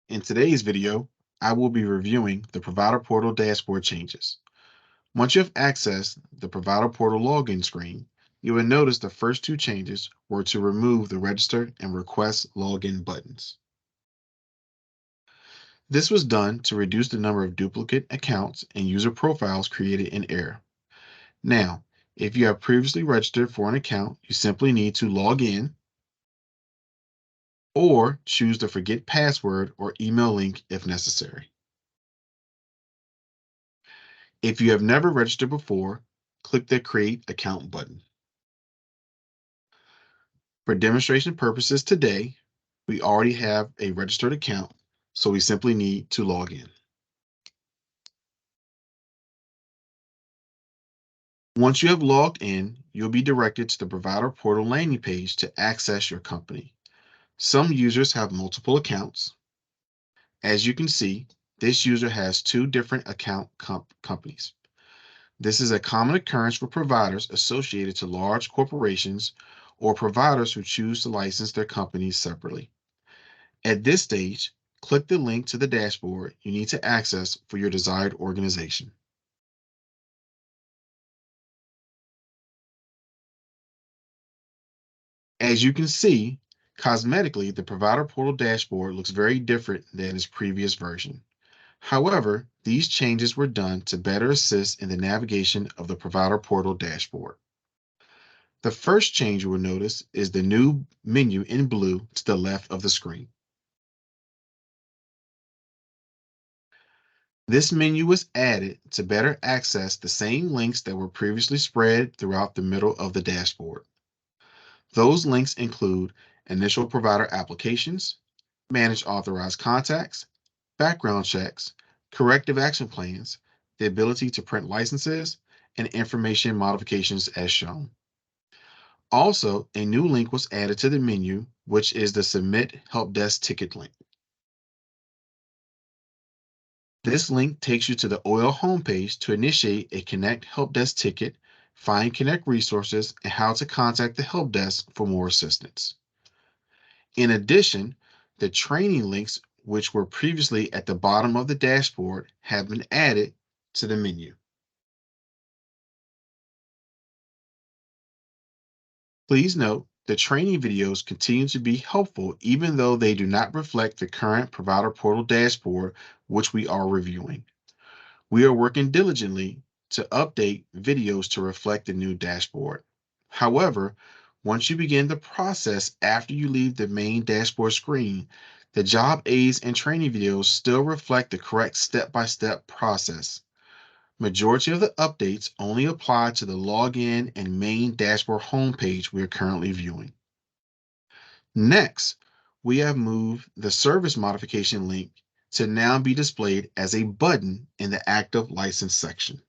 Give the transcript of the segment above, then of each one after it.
In today's video, I will be reviewing the Provider Portal dashboard changes. Once you have accessed the Provider Portal login screen, you will notice the first two changes were to remove the Register and Request Login buttons. This was done to reduce the number of duplicate accounts and user profiles created in error. Now, if you have previously registered for an account, you simply need to log in or choose the Forget Password or email link if necessary. If you have never registered before, click the Create Account button. For demonstration purposes today, we already have a registered account, so we simply need to log in. Once you have logged in, you'll be directed to the Provider Portal landing page to access your company. Some users have multiple accounts. As you can see, this user has two different account companies. This is a common occurrence for providers associated to large corporations or providers who choose to license their companies separately. At this stage, click the link to the dashboard you need to access for your desired organization. As you can see, cosmetically, the Provider Portal dashboard looks very different than its previous version. However, these changes were done to better assist in the navigation of the Provider Portal dashboard. The first change you will notice is the new menu in blue to the left of the screen. This menu was added to better access the same links that were previously spread throughout the middle of the dashboard. Those links include initial provider applications, manage authorized contacts, background checks, corrective action plans, the ability to print licenses, and information modifications as shown. Also, a new link was added to the menu, which is the Submit Help Desk Ticket link. This link takes you to the OIL homepage to initiate a Connect Help Desk ticket, find Connect resources, and how to contact the help desk for more assistance. In addition, the training links, which were previously at the bottom of the dashboard, have been added to the menu. Please note, the training videos continue to be helpful even though they do not reflect the current Provider Portal dashboard, which we are reviewing. We are working diligently to update videos to reflect the new dashboard. However, once you begin the process after you leave the main dashboard screen, the job aids and training videos still reflect the correct step-by-step process. Majority of the updates only apply to the login and main dashboard homepage we are currently viewing. Next, we have moved the service modification link to now be displayed as a button in the active license section.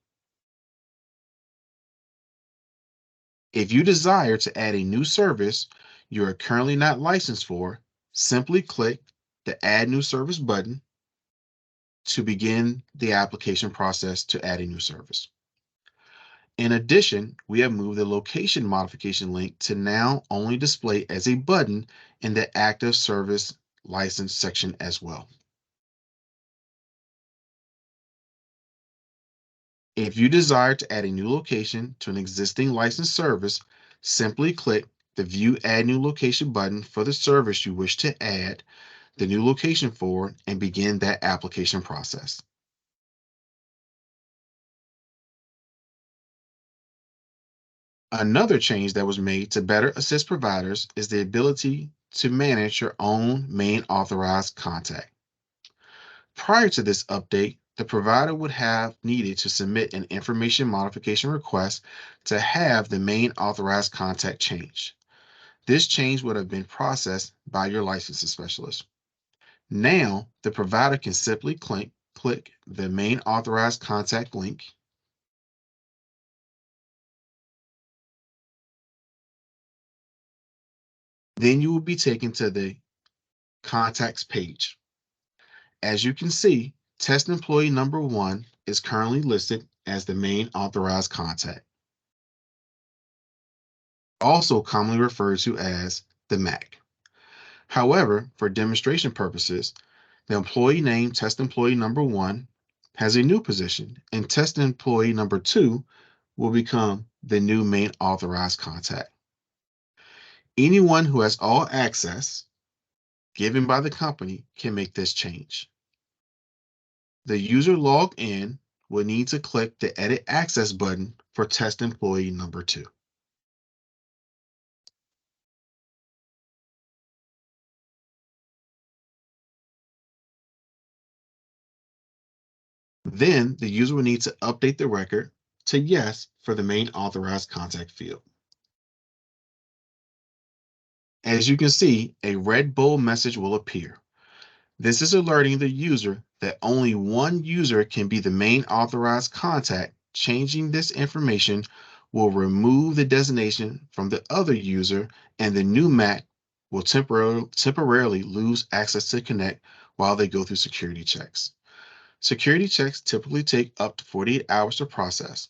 If you desire to add a new service you are currently not licensed for, simply click the Add New Service button to begin the application process to add a new service. In addition, we have moved the location modification link to now only display as a button in the active service license section as well. If you desire to add a new location to an existing licensed service, simply click the View Add New Location button for the service you wish to add the new location for and begin that application process. Another change that was made to better assist providers is the ability to manage your own main authorized contact. Prior to this update, the provider would have needed to submit an information modification request to have the main authorized contact changed. This change would have been processed by your licensing specialist. Now, the provider can simply click the main authorized contact link. Then you will be taken to the contacts page. As you can see, test employee number 1 is currently listed as the main authorized contact, also commonly referred to as the MAC. However, for demonstration purposes, The employee name test employee number one has a new position, and test employee number two will become the new main authorized contact. Anyone who has all access given by the company can make this change. The user logged in will need to click the Edit Access button for test employee number two. Then the user will need to update the record to yes for the main authorized contact field. As you can see, a red bold message will appear. This is alerting the user that only one user can be the main authorized contact. Changing this information will remove the designation from the other user, and the new Mac will temporarily lose access to Connect while they go through security checks. Security checks typically take up to 48 hours to process.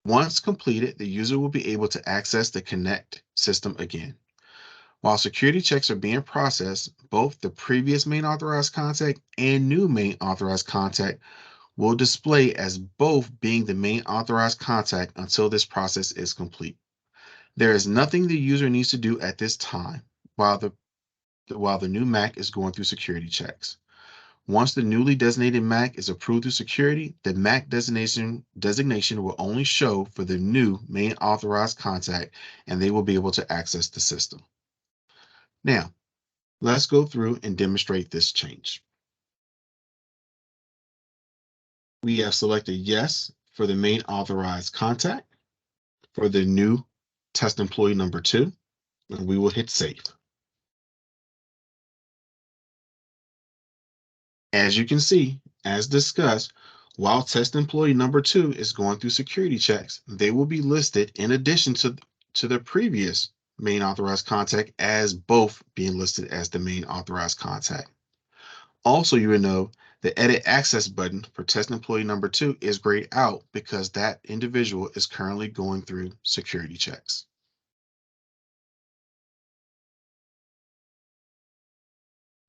Once completed, the user will be able to access the Connect system again. While security checks are being processed, both the previous main authorized contact and new main authorized contact will display as both being the main authorized contact until this process is complete. There is nothing the user needs to do at this time while the new Mac is going through security checks. Once the newly designated Mac is approved through security, the Mac designation will only show for the new main authorized contact, and they will be able to access the system. Now, let's go through and demonstrate this change. We have selected yes for the main authorized contact for the new test employee number two, and we will hit save. As you can see, as discussed, while test employee number two is going through security checks, they will be listed in addition to the previous main authorized contact as both being listed as the main authorized contact. Also, you will know the edit access button for test employee number two is grayed out because that individual is currently going through security checks.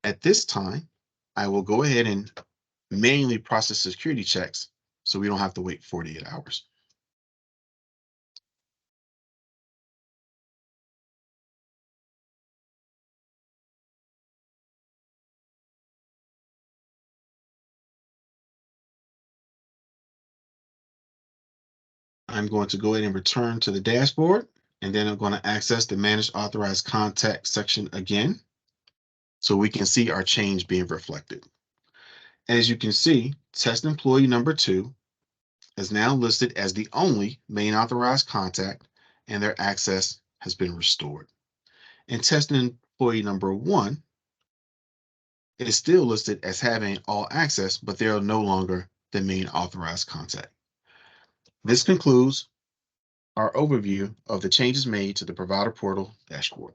At this time, I will go ahead and manually process security checks so we don't have to wait 48 hours. I'm going to go ahead and return to the dashboard, and then I'm going to access the Manage Authorized Contact section again so we can see our change being reflected. As you can see, test employee number two is now listed as the only main authorized contact, and their access has been restored. And test employee number one is still listed as having all access, but they are no longer the main authorized contact. This concludes our overview of the changes made to the provider portal dashboard.